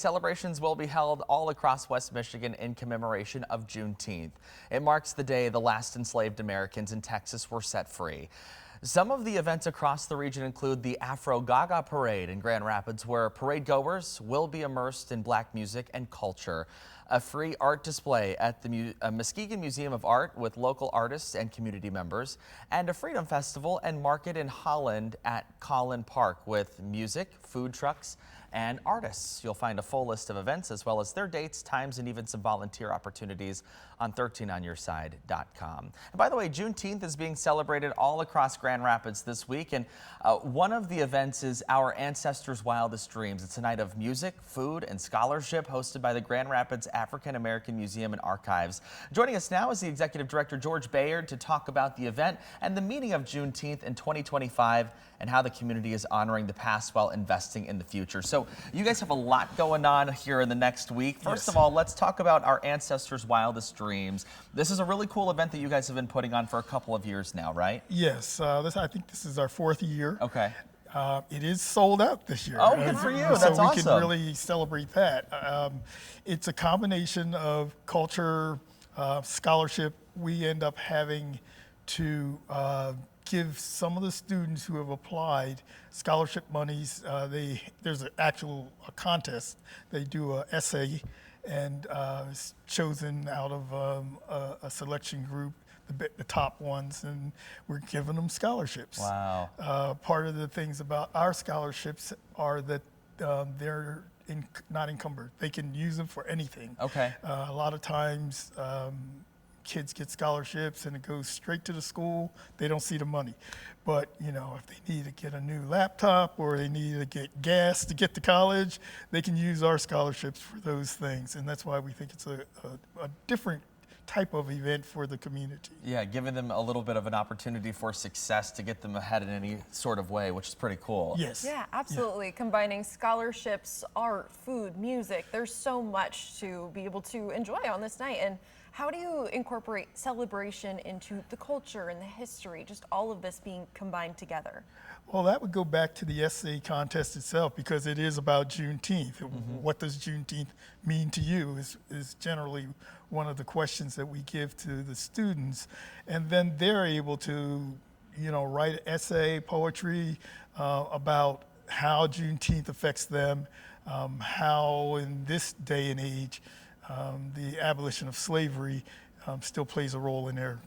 Celebrations will be held all across West Michigan in commemoration of Juneteenth. It marks the day the last enslaved Americans in Texas were set free. Some of the events across the region include the Afro Gaga Parade in Grand Rapids, where parade goers will be immersed in Black music and culture. A free art display at the Muskegon Museum of Art with local artists and community members, and a Freedom Festival and market in Holland at Collin Park with music, food trucks, and artists. You'll find a full list of events as well as their dates, times, and even some volunteer opportunities on 13onyourside.com. And by the way, Juneteenth is being celebrated all across Grand Rapids this week, and one of the events is Our Ancestors' Wildest Dreams. It's a night of music, food, and scholarship hosted by the Grand Rapids African American Museum and Archives. Joining us now is the Executive Director George Bayard to talk about the event and the meaning of Juneteenth in 2025 and how the community is honoring the past while investing in the future. So you guys have a lot going on here in the next week. First of all, let's talk about Our Ancestors' Wildest Dreams. This is a really cool event that you guys have been putting on for a couple of years now, right? Yes, I think this is our 4th year. Okay. It is sold out this year. Oh, good for you. That's awesome. So we can really celebrate that. It's a combination of culture, scholarship. We end up having to give some of the students who have applied scholarship monies. There's a contest. They do an essay and it's chosen out of a selection group, the top ones, and we're giving them scholarships. Wow. Part of the things about our scholarships are that they're not encumbered. They can use them for anything. Okay. A lot of times kids get scholarships and it goes straight to the school. They don't see the money. But, you know, if they need to get a new laptop or they need to get gas to get to college, they can use our scholarships for those things. And that's why we think it's a different type of event for the community. Yeah, giving them a little bit of an opportunity for success to get them ahead in any sort of way, which is pretty cool. Yes. Yeah, absolutely. Yeah. Combining scholarships, art, food, music, there's so much to be able to enjoy on this night. And how do you incorporate celebration into the culture and the history, just all of this being combined together? Well, that would go back to the essay contest itself, because it is about Juneteenth. Mm-hmm. What does Juneteenth mean to you is generally one of the questions that we give to the students. And then they're able to, you know, write an essay, poetry about how Juneteenth affects them, how in this day and age the abolition of slavery still plays a role in their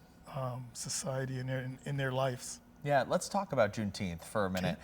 society and in their lives. Yeah, let's talk about Juneteenth for a minute.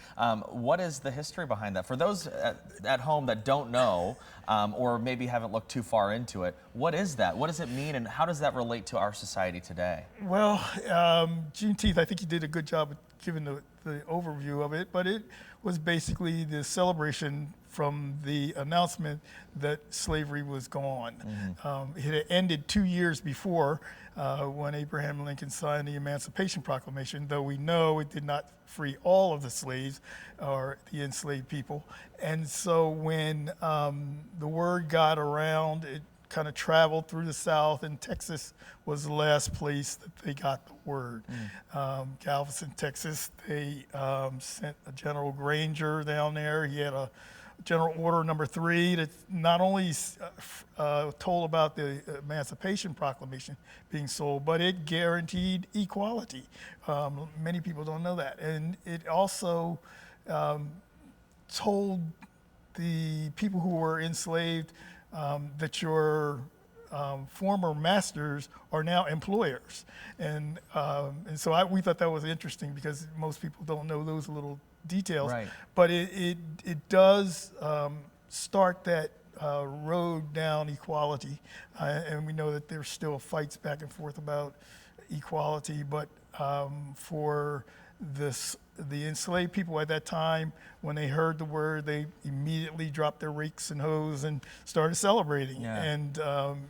What is the history behind that? For those at home that don't know or maybe haven't looked too far into it, what is that? What does it mean, and how does that relate to our society today? Well, Juneteenth, I think you did a good job of giving the overview of it, but it was basically the celebration from the announcement that slavery was gone. Mm-hmm. It had ended 2 years before when Abraham Lincoln signed the Emancipation Proclamation, though we know it did not free all of the slaves or the enslaved people. And so when the word got around, it kind of traveled through the South, and Texas was the last place that they got the word. Galveston, Texas, they sent a General Granger down there. He had a General Order Number 3 that not only told about the Emancipation Proclamation being sold, but it guaranteed equality. Many people don't know that. And it also told the people who were enslaved that your former masters are now employers. And so we thought that was interesting, because most people don't know those little details. Right. But it does start that road down equality. And we know that there's still fights back and forth about equality, but for the enslaved people at that time, when they heard the word, they immediately dropped their rakes and hoes and started celebrating. Yeah. And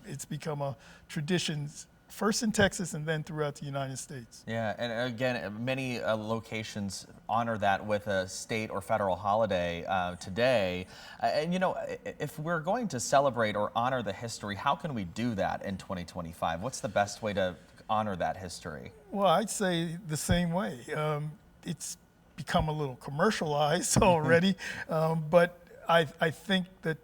it's become a tradition, first in Texas and then throughout the United States. Yeah, and again, many locations honor that with a state or federal holiday today. And you know, if we're going to celebrate or honor the history, how can we do that in 2025? What's the best way to honor that history? Well, I'd say the same way. It's become a little commercialized already, but I think that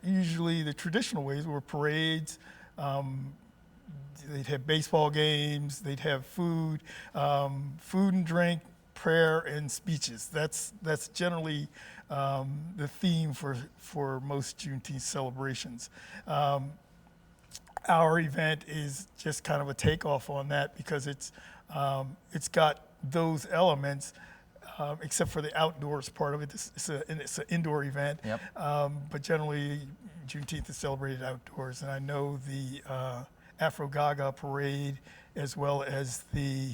usually the traditional ways were parades. They'd have baseball games. They'd have food, food and drink, prayer, and speeches. That's generally the theme for most Juneteenth celebrations. Our event is just kind of a takeoff on that because it's got those elements, except for the outdoors part of it. It's an indoor event, Yep. but generally Juneteenth is celebrated outdoors. And I know the Afro Gaga parade as well as the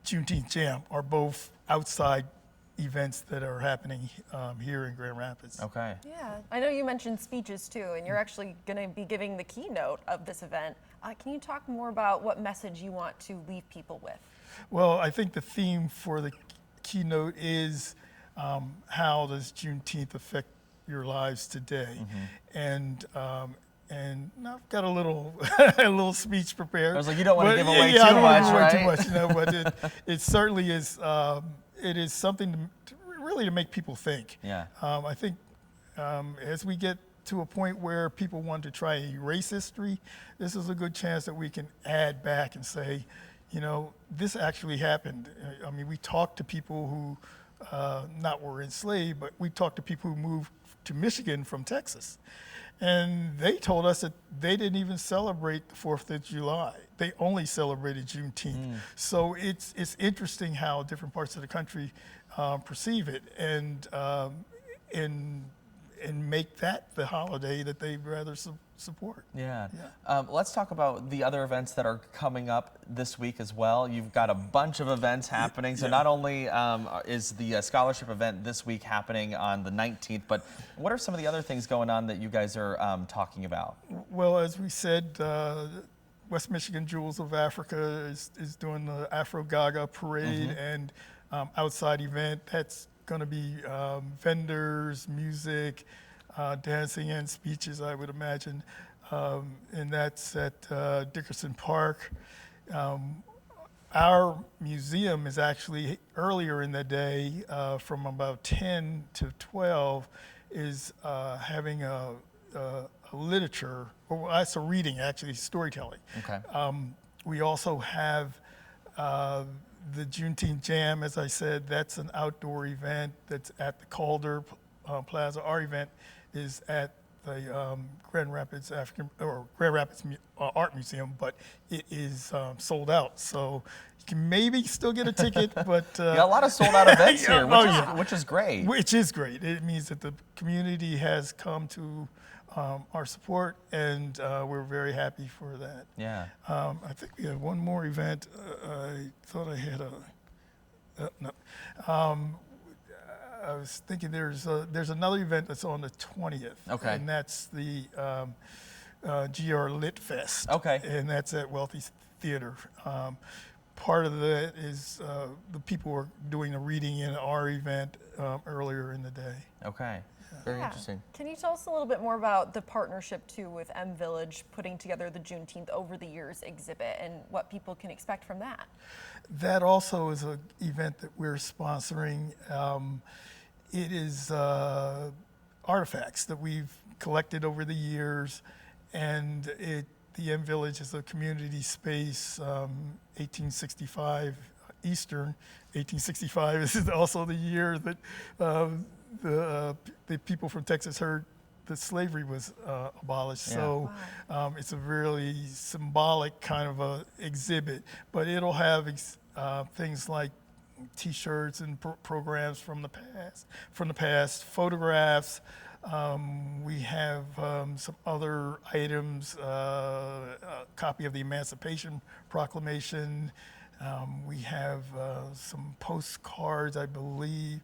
Juneteenth Jam are both outside events that are happening here in Grand Rapids. Okay. Yeah, I know you mentioned speeches too, and you're actually going to be giving the keynote of this event. Can you talk more about what message you want to leave people with? Well, I think the theme for the keynote is how does Juneteenth affect your lives today? And I've got a little a little speech prepared. I was like, you don't want to give away I too don't much, want to right? give away too much, but it certainly is. It is something really to make people think. Yeah. I think as we get to a point where people want to try and erase history, this is a good chance that we can add back and say, you know, this actually happened. I mean, we talked to people who not were enslaved, but we talked to people who moved to Michigan from Texas. And they told us that they didn't even celebrate the 4th of July. They only celebrated Juneteenth. So it's interesting how different parts of the country perceive it and make that the holiday that they'd rather support. Yeah. Let's talk about the other events that are coming up this week as well. You've got a bunch of events happening. So not only is the scholarship event this week happening on the 19th, but what are some of the other things going on that you guys are talking about? Well, as we said, West Michigan Jewels of Africa is doing the Afro Gaga parade and outside event. That's going to be vendors, music, dancing and speeches, I would imagine. And that's at Dickerson Park. Our museum is actually earlier in the day, from about 10 to 12, is having a literature, or that's a reading actually, storytelling. Okay. We also have the Juneteenth Jam, as I said. That's an outdoor event that's at the Calder Plaza. Our event is at the Grand Rapids Art Museum, but it is sold out. So you can maybe still get a ticket, but You got a lot of sold out events here, which is great. which is great. It means that the community has come to our support, and we're very happy for that. Yeah. I think we have one more event. I thought I had no. I was thinking there's another event that's on the 20th. Okay. And that's the GR Lit Fest. Okay. And that's at Wealthy Theater. Part of that is the people are doing a reading in our event earlier in the day. Okay. Very interesting. Can you tell us a little bit more about the partnership too with M Village putting together the Juneteenth Over the Years exhibit and what people can expect from that? That also is an event that we're sponsoring. It is artifacts that we've collected over the years, and the M Village is a community space, 1865 Eastern. 1865 is also the year that the people from Texas heard that slavery was abolished. Yeah. So it's a really symbolic kind of a exhibit, but it'll have things like T-shirts and programs from the past, photographs. We have some other items, a copy of the Emancipation Proclamation. We have some postcards, I believe,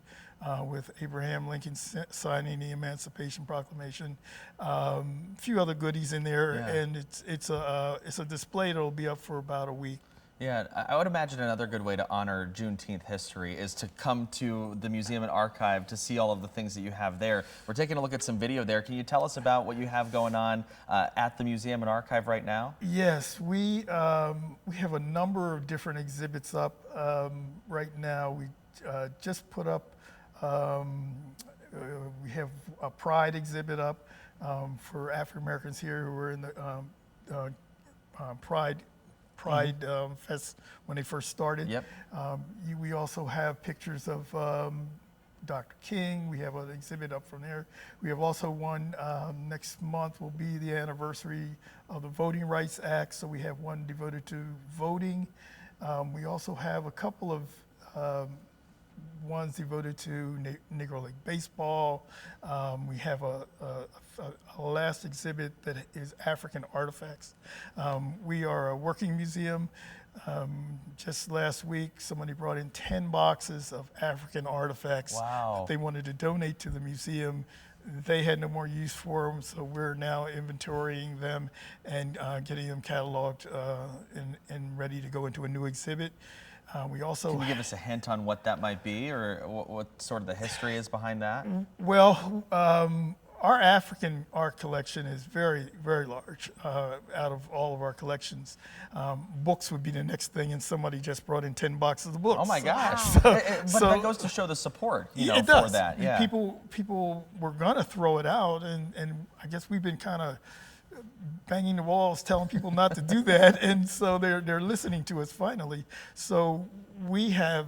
with Abraham Lincoln signing the Emancipation Proclamation. A few other goodies in there, Yeah. and it's a display that'll be up for about a week. Yeah, I would imagine another good way to honor Juneteenth history is to come to the museum and archive to see all of the things that you have there. We're taking a look at some video there. Can you tell us about what you have going on at the museum and archive right now? Yes, we have a number of different exhibits up right now. We just put up We have a Pride exhibit up for African Americans here who were in the Pride Fest when they first started. Yep. We also have pictures of Dr. King. We have an exhibit up from there. We have also one next month will be the anniversary of the Voting Rights Act, so we have one devoted to voting. We also have a couple of ones devoted to Negro League Baseball. We have a last exhibit that is African artifacts. We are a working museum. Just last week, somebody brought in 10 boxes of African artifacts that they wanted to donate to the museum. They had no more use for them, so we're now inventorying them and getting them cataloged and ready to go into a new exhibit. We also Can you give us a hint on what that might be, or what sort of the history is behind that? Well, our African art collection is very, very large out of all of our collections. Books would be the next thing, and somebody just brought in 10 boxes of books. Oh my gosh! Wow. But that goes to show the support, it for does. that. Yeah. People were gonna throw it out, and I guess we've been kind of banging the walls, telling people not to do that, and so they're listening to us finally. So we have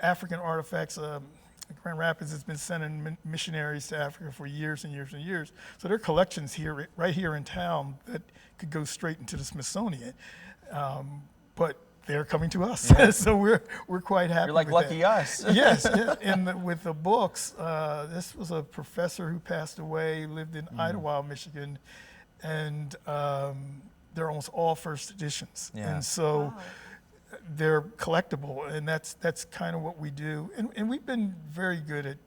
African artifacts. Grand Rapids has been sending missionaries to Africa for years and years and years. So there are collections here, right here in town, that could go straight into the Smithsonian. But they're coming to us, so we're quite happy. You're like with lucky that. us. Yes, yeah. And with the books, this was a professor who passed away, lived in Idlewild, Michigan, and they're almost all first editions. Yeah. And so they're collectible, and that's kind of what we do. And we've been very good at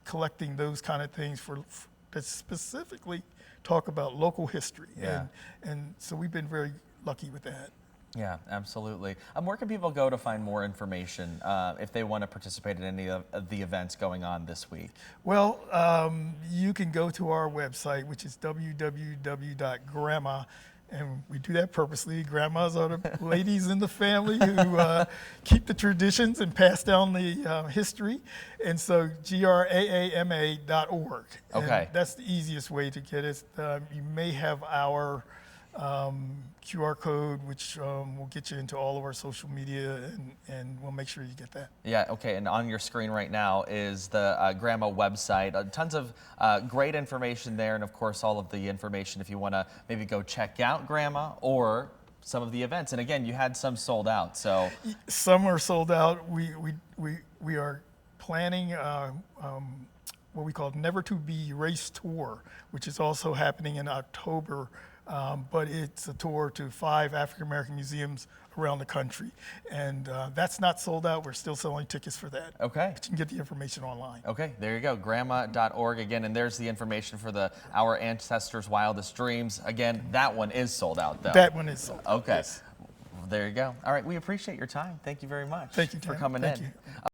collecting those kind of things that specifically talk about local history. Yeah. And so we've been very lucky with that. Yeah, absolutely. Where can people go to find more information if they want to participate in any of the events going on this week? Well, you can go to our website, which is www.grandma, and we do that purposely. Grandmas are the ladies in the family who keep the traditions and pass down the history. And so graama.org. Okay. And that's the easiest way to get it. You may have our QR code, which will get you into all of our social media, and we'll make sure you get that. Yeah, okay, and on your screen right now is the Grandma website. Tons of great information there, and of course all of the information if you want to maybe go check out Grandma or some of the events. And again, you had some sold out, so. Some are sold out. We are planning what we call Never to Be Erased Tour, which is also happening in October. But it's a tour to 5 African American museums around the country. And that's not sold out. We're still selling tickets for that. Okay. But you can get the information online. Okay, there you go, graama.org again, and there's the information for the Our Ancestors' Wildest Dreams. Again, that one is sold out, though. That one is sold out. Okay, Yes. there you go. All right, we appreciate your time. Thank you very much. Thank you, for Tim. coming Thank in. you.